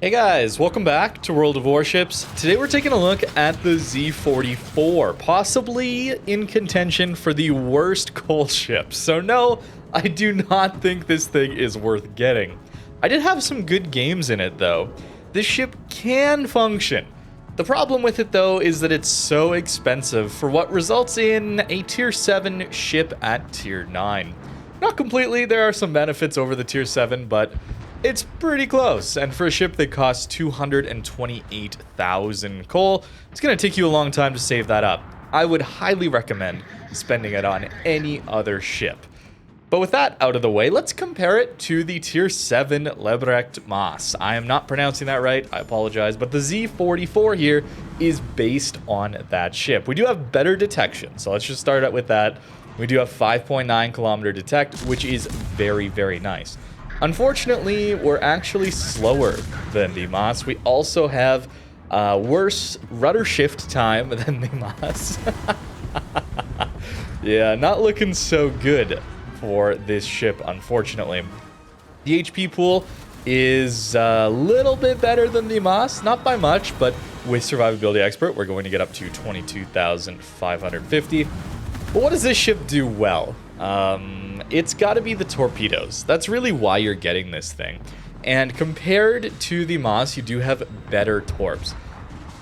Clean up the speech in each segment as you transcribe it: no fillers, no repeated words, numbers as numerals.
Hey guys, welcome back to World of Warships. Today we're taking a look at the Z-44, possibly in contention for the worst coal ship. So no, I do not think this thing is worth getting. I did have some good games in it though. This ship can function. The problem with it though is that it's so expensive for what results in a tier 7 ship at tier 9. Not completely, there are some benefits over the tier 7, but it's pretty close, and for a ship that costs 228,000 coal, it's going to take you a long time to save that up. I would highly recommend spending it on any other ship. But with that out of the way, let's compare it to the tier 7 Lebrecht Maas. I am not pronouncing that right, I apologize, but the Z-44 here is based on that ship. We do have better detection, so let's just start out with that. We do have 5.9 kilometer detect, which is very, very nice. Unfortunately, we're actually slower than the Maas. We also have worse rudder shift time than the Maas. Yeah, not looking so good for this ship, unfortunately. The HP pool is a little bit better than the Maas, not by much, but with Survivability Expert, we're going to get up to 22,550. But what does this ship do well? It's got to be the torpedoes. That's really why you're getting this thing. And compared to the Maas, you do have better torps.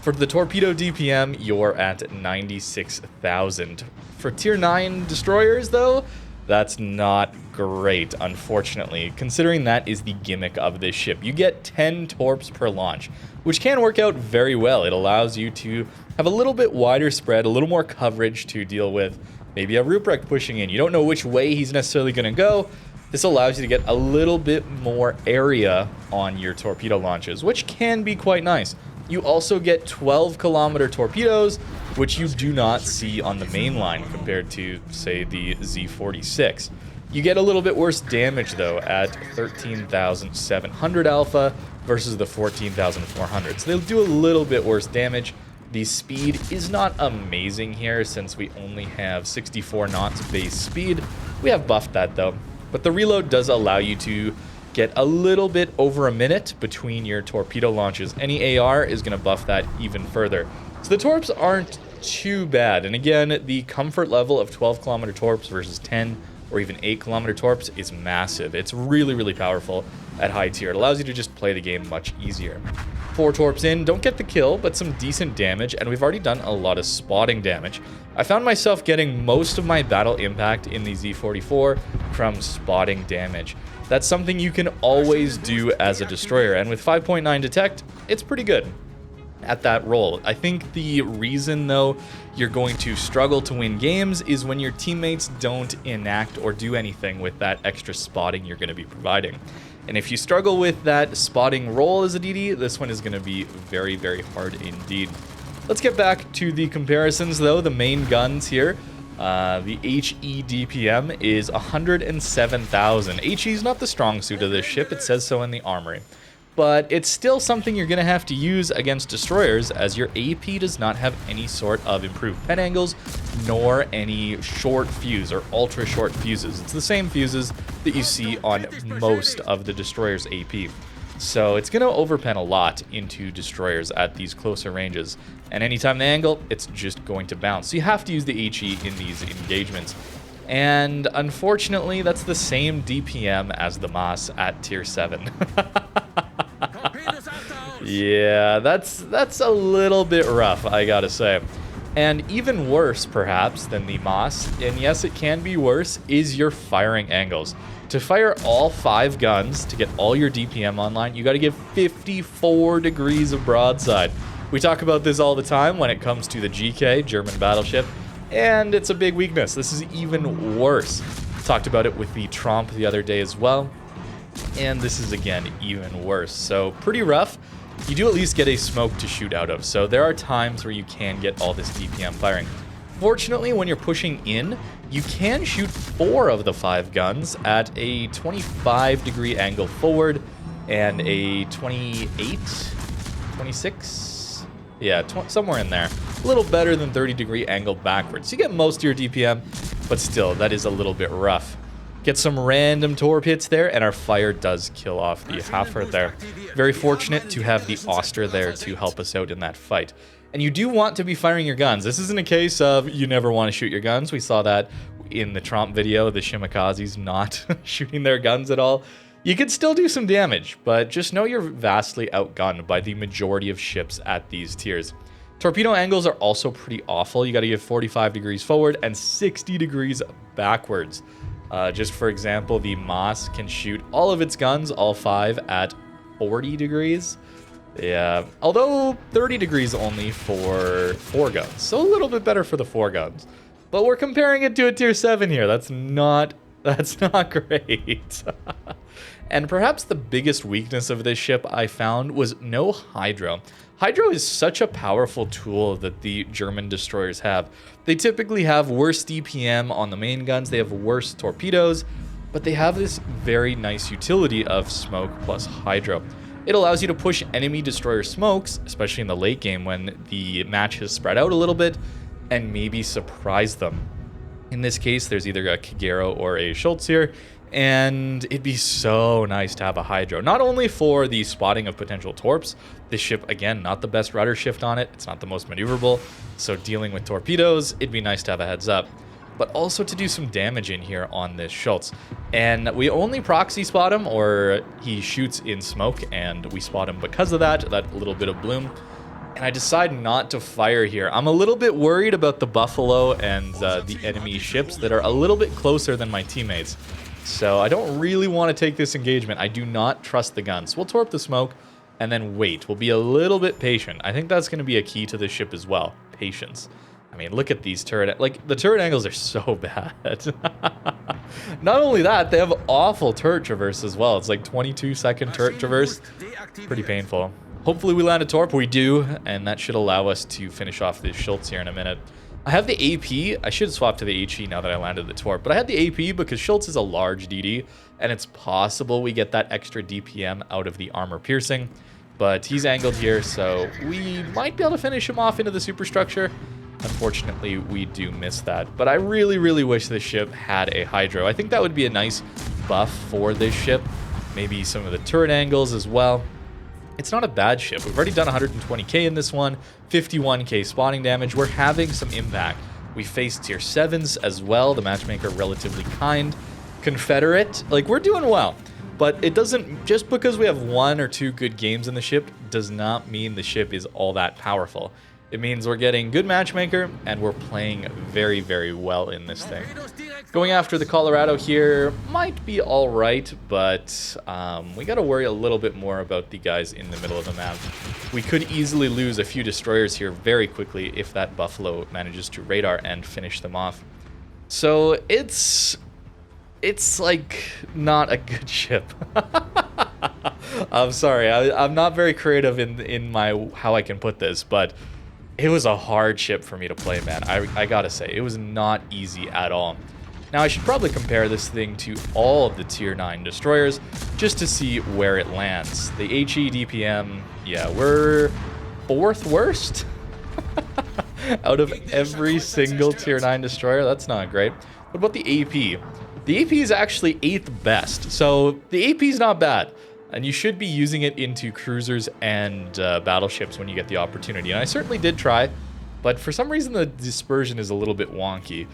For the torpedo DPM, you're at 96,000. For tier 9 destroyers, though, that's not great, unfortunately, considering that is the gimmick of this ship. You get 10 torps per launch, which can work out very well. It allows you to have a little bit wider spread, a little more coverage to deal with. Maybe a Ruprecht pushing in. You don't know which way he's necessarily going to go. This allows you to get a little bit more area on your torpedo launches, which can be quite nice. You also get 12 kilometer torpedoes, which you do not see on the main line compared to, say, the Z-46. You get a little bit worse damage, though, at 13,700 alpha versus the 14,400. So they'll do a little bit worse damage. The speed is not amazing here since we only have 64 knots base speed. We have buffed that though. But the reload does allow you to get a little bit over a minute between your torpedo launches. Any AR is going to buff that even further. So the torps aren't too bad. And again, the comfort level of 12 kilometer torps versus 10 or even 8 kilometer torps is massive. It's really, really powerful at high tier. It allows you to just play the game much easier. 4 torps in, don't get the kill, but some decent damage, and we've already done a lot of spotting damage. I found myself getting most of my battle impact in the Z-44 from spotting damage. That's something you can always do as a destroyer, and with 5.9 detect, it's pretty good at that role. I think the reason, though, you're going to struggle to win games is when your teammates don't enact or do anything with that extra spotting you're going to be providing. And if you struggle with that spotting role as a DD, this one is going to be very, very hard indeed. Let's get back to the comparisons, though. The main guns here, the HE DPM is 107,000. HE is not the strong suit of this ship. It says so in the Armory. But it's still something you're going to have to use against destroyers, as your AP does not have any sort of improved pen angles, nor any short fuse or ultra short fuses. It's the same fuses that you see on most of the destroyer's AP. So it's going to overpen a lot into destroyers at these closer ranges. And anytime they angle, it's just going to bounce. So you have to use the HE in these engagements. And unfortunately, that's the same DPM as the Maas at tier 7. Yeah, that's a little bit rough, I gotta say. And even worse, perhaps, than the Maas, and yes, it can be worse, is your firing angles. To fire all 5 guns to get all your DPM online, you gotta give 54 degrees of broadside. We talk about this all the time when it comes to the GK, German battleship, and it's a big weakness. This is even worse. Talked about it with the Tromp the other day as well. And this is, again, even worse. So pretty rough. You do at least get a smoke to shoot out of. So there are times where you can get all this DPM firing. Fortunately, when you're pushing in, you can shoot 4 of the 5 guns at a 25 degree angle forward and a 28, 26, yeah, somewhere in there. A little better than 30 degree angle backwards. You get most of your DPM, but still, that is a little bit rough. Get some random torp hits there, and our fire does kill off the Haffer there. Very fortunate to have the Oster there to help us out in that fight. And you do want to be firing your guns. This isn't a case of you never want to shoot your guns. We saw that in the Tromp video, the Shimikazes not shooting their guns at all. You could still do some damage, but just know you're vastly outgunned by the majority of ships at these tiers. Torpedo angles are also pretty awful. You got to give 45 degrees forward and 60 degrees backwards. Just for example, the Moss can shoot all of its guns, all 5, at 40 degrees. Yeah, although 30 degrees only for 4 guns, so a little bit better for the 4 guns. But we're comparing it to a tier 7 here. That's not great. And perhaps the biggest weakness of this ship I found was no hydro. Hydro is such a powerful tool that the German destroyers have. They typically have worse DPM on the main guns, they have worse torpedoes, but they have this very nice utility of smoke plus hydro. It allows you to push enemy destroyer smokes, especially in the late game when the match has spread out a little bit, and maybe surprise them. In this case, there's either a Kagero or a Schultz here, and it'd be so nice to have a hydro. Not only for the spotting of potential torps, this ship, again, not the best rudder shift on it, it's not the most maneuverable, so dealing with torpedoes, it'd be nice to have a heads up. But also to do some damage in here on this Schultz. And we only proxy spot him, or he shoots in smoke, and we spot him because of that little bit of bloom. And I decide not to fire here. I'm a little bit worried about the Buffalo and the enemy ships that are a little bit closer than my teammates. So I don't really want to take this engagement. I do not trust the guns. We'll torp the smoke and then wait. We'll be a little bit patient. I think that's going to be a key to this ship as well. Patience. I mean, look at these turret... Like, the turret angles are so bad. Not only that, they have awful turret traverse as well. It's like 22-second turret traverse. Pretty painful. Hopefully we land a torp. We do, and that should allow us to finish off this Schultz here in a minute. I have the AP. I should swap to the HE now that I landed the torp. But I had the AP because Schultz is a large DD, and it's possible we get that extra DPM out of the armor piercing. But he's angled here, so we might be able to finish him off into the superstructure. Unfortunately, we do miss that. But I really, really wish this ship had a hydro. I think that would be a nice buff for this ship. Maybe some of the turret angles as well. It's not a bad ship. We've already done 120k in this one, 51k spawning damage. We're having some impact. We faced tier 7s as well. The matchmaker relatively kind. Confederate, like, we're doing well. But it doesn't, just because we have 1 or 2 good games in the ship does not mean the ship is all that powerful. It means we're getting good matchmaker, and we're playing very, very well in this thing. Going after the Colorado here might be all right, but we got to worry a little bit more about the guys in the middle of the map. We could easily lose a few destroyers here very quickly if that Buffalo manages to radar and finish them off. So it's like not a good ship. I'm sorry, I'm not very creative in my how I can put this, but it was a hard ship for me to play, man. I gotta say, it was not easy at all. Now, I should probably compare this thing to all of the tier 9 destroyers just to see where it lands. The HE DPM, yeah, we're 4th worst out of every single tier 9 destroyer. That's not great. What about the AP? The AP is actually 8th best, so the AP is not bad. And you should be using it into cruisers and battleships when you get the opportunity. And I certainly did try, but for some reason the dispersion is a little bit wonky.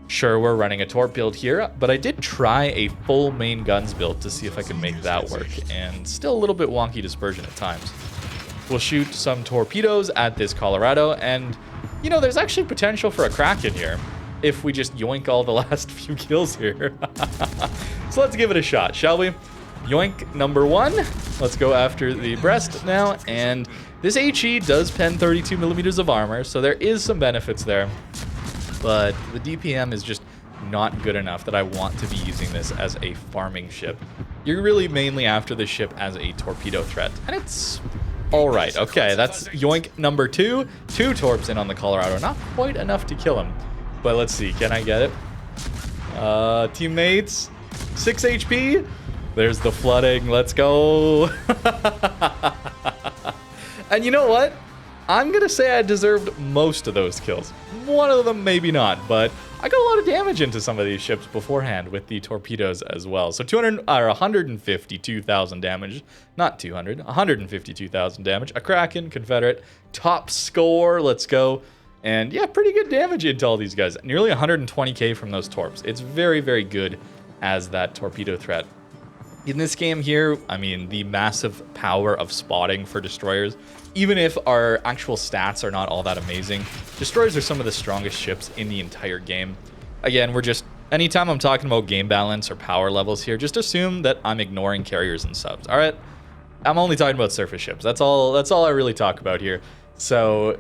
Sure, we're running a torp build here, but I did try a full main guns build to see if I could make that work, and still a little bit wonky dispersion at times. We'll shoot some torpedoes at this Colorado, and, you know, there's actually potential for a Kraken here if we just yoink all the last few kills here. So let's give it a shot, shall we? Yoink number 1. Let's go after the breast now, and this HE does pen 32 millimeters of armor, so there is some benefits there. But the DPM is just not good enough that I want to be using this as a farming ship. You're really mainly after this ship as a torpedo threat, and it's alright. Okay, that's yoink number 2. 2 torps in on the Colorado. Not quite enough to kill him, but let's see. Can I get it? Teammates, 6 HP. There's the flooding. Let's go. And you know what? I'm going to say I deserved most of those kills. One of them maybe not, but I got a lot of damage into some of these ships beforehand with the torpedoes as well. So 152,000 damage, not 200, 152,000 damage. A Kraken, Confederate, top score, let's go. And yeah, pretty good damage into all these guys. Nearly 120k from those Torps. It's very, very good as that torpedo threat. In this game here, I mean, the massive power of spotting for destroyers, even if our actual stats are not all that amazing, destroyers are some of the strongest ships in the entire game. Again, anytime I'm talking about game balance or power levels here, just assume that I'm ignoring carriers and subs, all right? I'm only talking about surface ships. That's all I really talk about here. So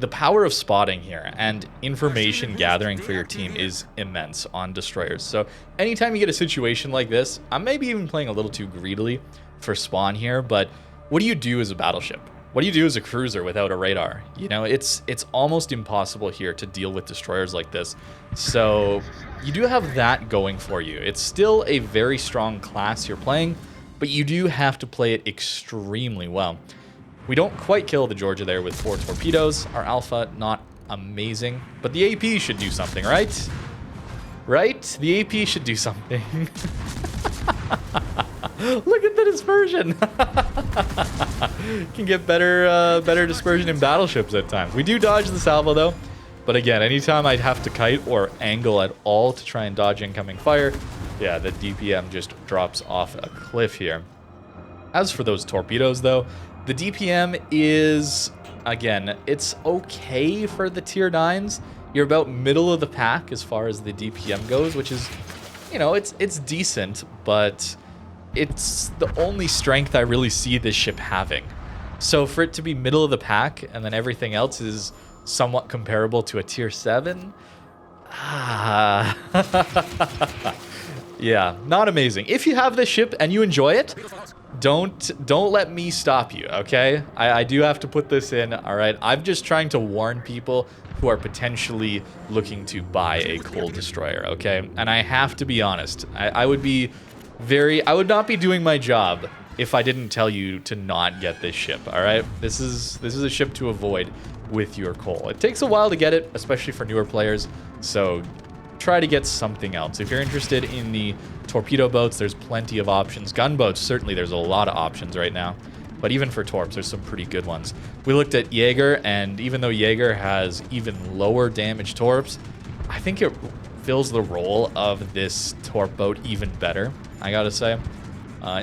the power of spotting here and information gathering for your team is immense on destroyers. So anytime you get a situation like this, I'm maybe even playing a little too greedily for spawn here, but what do you do as a battleship? What do you do as a cruiser without a radar? You know, it's almost impossible here to deal with destroyers like this. So you do have that going for you. It's still a very strong class you're playing, but you do have to play it extremely well. We don't quite kill the Georgia there with 4 torpedoes. Our alpha, not amazing, but the AP should do something, right? Right? The AP should do something. Look at the dispersion. Can get better dispersion in battleships at times. We do dodge the salvo though, but again, anytime I'd have to kite or angle at all to try and dodge incoming fire, yeah, the DPM just drops off a cliff here. As for those torpedoes though, the DPM is, again, it's okay for the tier 9s. You're about middle of the pack as far as the DPM goes, which is, you know, it's decent, but it's the only strength I really see this ship having. So for it to be middle of the pack and then everything else is somewhat comparable to a tier 7, yeah, not amazing. If you have this ship and you enjoy it, don't let me stop you, okay? I do have to put this in, all right? I'm just trying to warn people who are potentially looking to buy a coal destroyer, okay? And I have to be honest. I would not be doing my job if I didn't tell you to not get this ship, all right? This is a ship to avoid with your coal. It takes a while to get it, especially for newer players, so try to get something else. If you're interested in the torpedo boats, there's plenty of options. Gunboats, certainly there's a lot of options right now. But even for Torps, there's some pretty good ones. We looked at Jaeger, and even though Jaeger has even lower damage Torps, I think it fills the role of this Torp boat even better, I gotta say.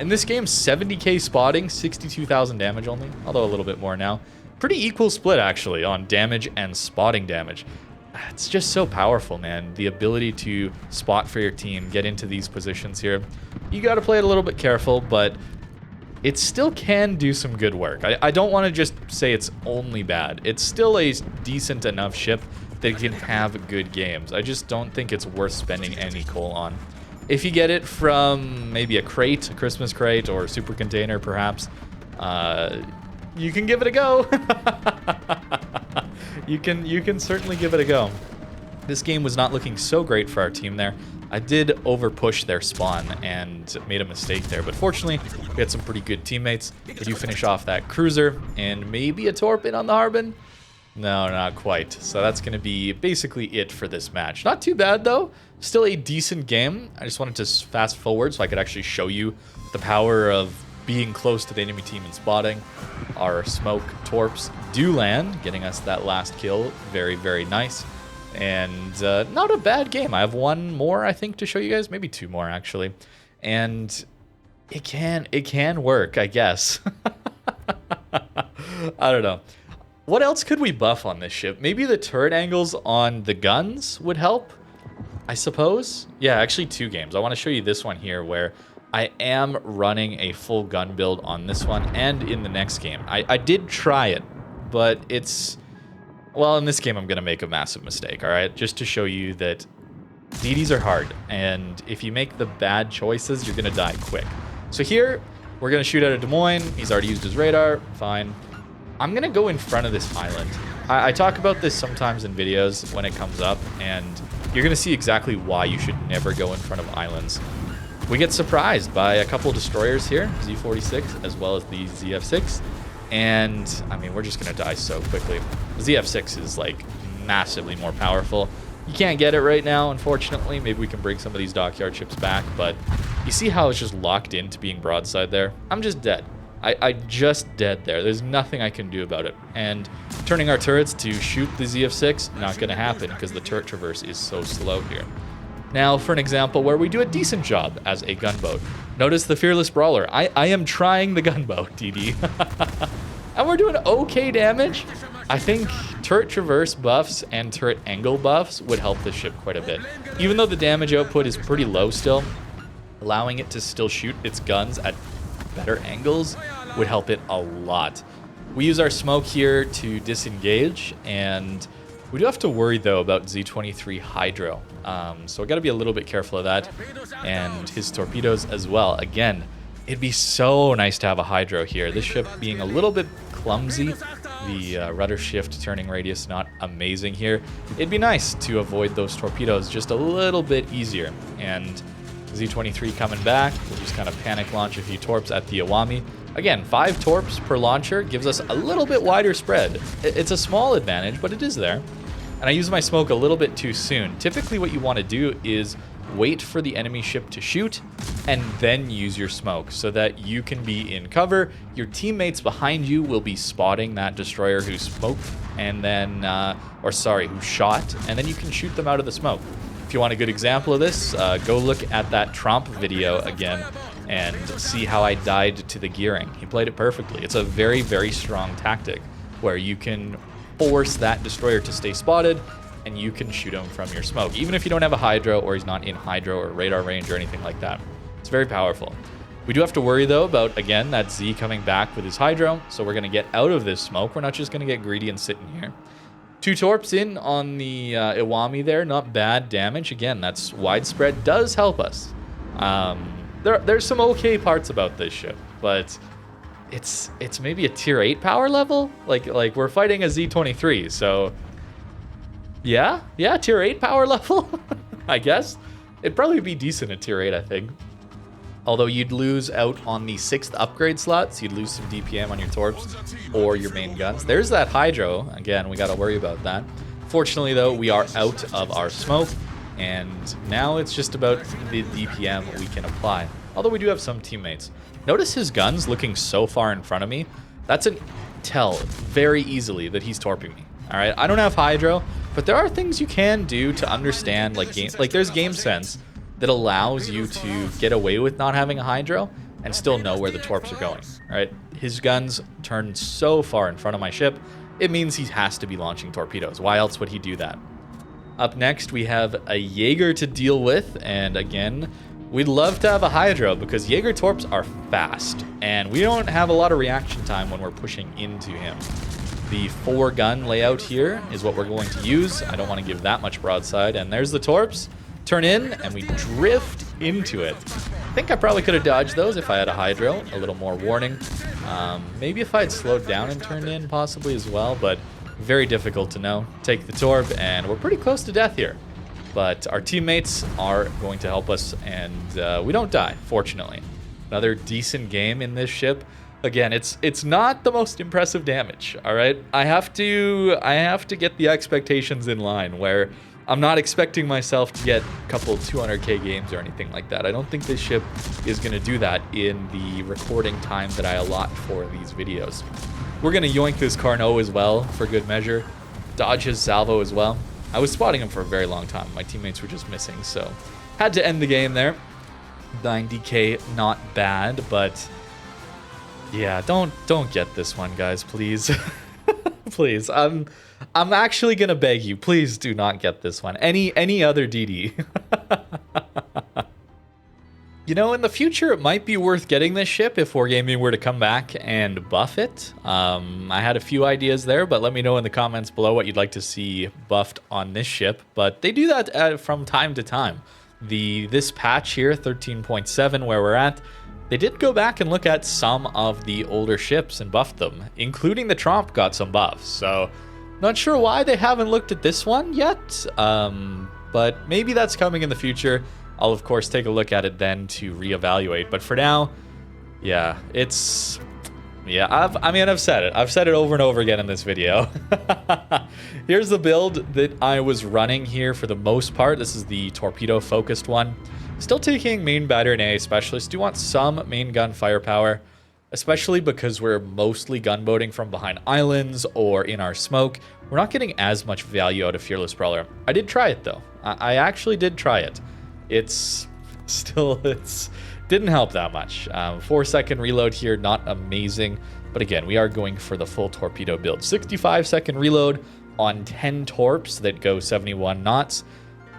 In this game, 70k spotting, 62,000 damage only, although a little bit more now. Pretty equal split, actually, on damage and spotting damage. It's just so powerful, man. The ability to spot for your team, get into these positions here. You got to play it a little bit careful, but it still can do some good work. I don't want to just say it's only bad. It's still a decent enough ship that can have good games. I just don't think it's worth spending any coal on. If you get it from maybe a crate, a Christmas crate, or a super container, perhaps, you can give it a go. You can certainly give it a go. This game was not looking so great for our team there. I did over push their spawn and made a mistake there, but fortunately we had some pretty good teammates. We do finish off that cruiser and maybe a Torp in on the Harbin. No, not quite. So that's going to be basically it for this match. Not too bad though. Still a decent game. I just wanted to fast forward so I could actually show you the power of being close to the enemy team and spotting. Our smoke Torps do land, getting us that last kill. Very, very nice. And not a bad game. I have one more, I think, to show you guys. Maybe two more, actually. And it can work, I guess. I don't know. What else could we buff on this ship? Maybe the turret angles on the guns would help, I suppose. Yeah, actually two games. I want to show you this one here where I am running a full gun build on this one and in the next game. I did try it, but it's... Well, in this game, I'm going to make a massive mistake, all right? Just to show you that DDs are hard, and if you make the bad choices, you're going to die quick. So here, we're going to shoot at a Des Moines. He's already used his radar. Fine. I'm going to go in front of this island. I talk about this sometimes in videos when it comes up, and you're going to see exactly why you should never go in front of islands. We get surprised by a couple destroyers here, Z-44 as well as the ZF6. And, I mean, we're just going to die so quickly. The ZF6 is, like, massively more powerful. You can't get it right now, unfortunately. Maybe we can bring some of these dockyard ships back, but you see how it's just locked into being broadside there? I'm just dead. I just dead there. There's nothing I can do about it. And turning our turrets to shoot the ZF6, not going to happen because the turret traverse is so slow here. Now, for an example where we do a decent job as a gunboat. Notice the Fearless Brawler. I am trying the gunboat, DD. And we're doing okay damage. I think turret traverse buffs and turret angle buffs would help this ship quite a bit. Even though the damage output is pretty low still, allowing it to still shoot its guns at better angles would help it a lot. We use our smoke here to disengage, and we do have to worry though about Z-44 Hydro. So we got to be a little bit careful of that, and his torpedoes as well. Again, it'd be so nice to have a Hydro here. This ship being a little bit clumsy, the rudder shift turning radius not amazing here. It'd be nice to avoid those torpedoes just a little bit easier. And Z-43 coming back, we'll just kind of panic launch a few torps at the Iwami. Again, 5 torps per launcher gives us a little bit wider spread. It's a small advantage, but it is there. And I use my smoke a little bit too soon. Typically what you want to do is wait for the enemy ship to shoot and then use your smoke so that you can be in cover. Your teammates behind you will be spotting that destroyer who smoked and then, who shot, and then you can shoot them out of the smoke. If you want a good example of this, go look at that Tromp video again and see how I died to the gearing. He played it perfectly. It's a very, very strong tactic where you can force that destroyer to stay spotted and you can shoot him from your smoke, even if you don't have a Hydro or he's not in Hydro or radar range or anything like that. It's very powerful. We do have to worry though about, again, that Z coming back with his Hydro, so we're gonna get out of this smoke. We're not just gonna get greedy and sit in here. 2 torps in on the Iwami there, not bad damage. Again, that's widespread, does help us. There's some okay parts about this ship, but it's maybe a tier 8 power level? Like we're fighting a Z-23, so yeah, tier 8 power level, I guess. It'd probably be decent at tier 8, I think. Although you'd lose out on the 6th upgrade slots, you'd lose some DPM on your torps or your main guns. There's that Hydro. Again, we got to worry about that. Fortunately, though, we are out of our smoke, and now it's just about the DPM we can apply. Although we do have some teammates. Notice his guns looking so far in front of me. That's a tell very easily that he's torping me. All right, I don't have Hydro, but there are things you can do to understand, like there's game sense that allows you to get away with not having a Hydro and still know where the torps are going, right? His guns turn so far in front of my ship, it means he has to be launching torpedoes. Why else would he do that? Up next, we have a Jaeger to deal with, and again, we'd love to have a Hydro because Jaeger torps are fast, and we don't have a lot of reaction time when we're pushing into him. The 4-gun layout here is what we're going to use. I don't want to give that much broadside, and there's the torps. Turn in, and we drift into it. I think I probably could have dodged those if I had a Hydro, a little more warning. Maybe if I had slowed down and turned in, possibly as well, but very difficult to know. Take the Torp, and we're pretty close to death here. But our teammates are going to help us, and we don't die, fortunately. Another decent game in this ship. Again, it's not the most impressive damage, all right? I have to get the expectations in line where I'm not expecting myself to get a couple 200k games or anything like that. I don't think this ship is going to do that in the recording time that I allot for these videos. We're going to yoink this Carnot as well for good measure. Dodge his salvo as well. I was spotting him for a very long time. My teammates were just missing, so had to end the game there. 90k, not bad, but yeah, don't get this one, guys, please. Please, I'm actually gonna beg you, please do not get this one. Any other DD. You know, in the future, it might be worth getting this ship if Wargaming were to come back and buff it. I had a few ideas there, but let me know in the comments below what you'd like to see buffed on this ship. But they do that from time to time. This patch here, 13.7, where we're at, they did go back and look at some of the older ships and buffed them, including the Tromp got some buffs. So, not sure why they haven't looked at this one yet, but maybe that's coming in the future. I'll, of course, take a look at it then to reevaluate. But for now, yeah, it's Yeah, I've said it. I've said it over and over again in this video. Here's the build that I was running here for the most part. This is the torpedo focused one. Still taking main battery and AA specialist. Do want some main gun firepower, especially because we're mostly gunboating from behind islands or in our smoke. We're not getting as much value out of Fearless Brawler. I did try it though. I actually did try it. It's didn't help that much. 4-second reload here, not amazing. But again, we are going for the full torpedo build. 65-second reload on 10 torps that go 71 knots,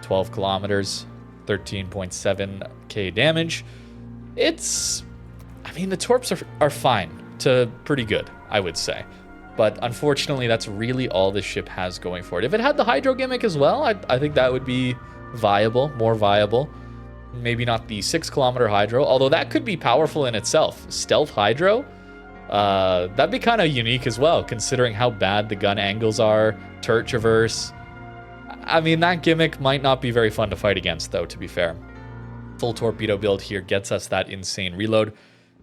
12 kilometers, 13.7k damage. I mean, the torps are fine to pretty good, I would say. But unfortunately, that's really all this ship has going for it. If it had the hydro gimmick as well, I think that would be viable, more viable. Maybe not the 6-kilometer hydro, although that could be powerful in itself. Stealth hydro, that'd be kind of unique as well, considering how bad the gun angles are, turret traverse. I mean, that gimmick might not be very fun to fight against, though, to be fair. Full torpedo build here gets us that insane reload.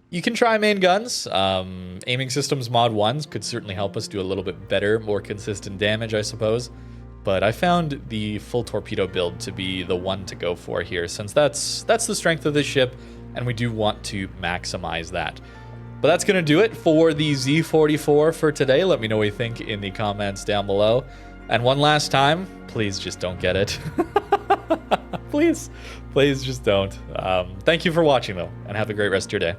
You can try main guns. Aiming systems mod 1s could certainly help us do a little bit better, more consistent damage, I suppose. But I found the full torpedo build to be the one to go for here, since that's the strength of this ship, and we do want to maximize that. But that's going to do it for the Z-44 for today. Let me know what you think in the comments down below. And one last time, please just don't get it. Please just don't. Thank you for watching, though, and have a great rest of your day.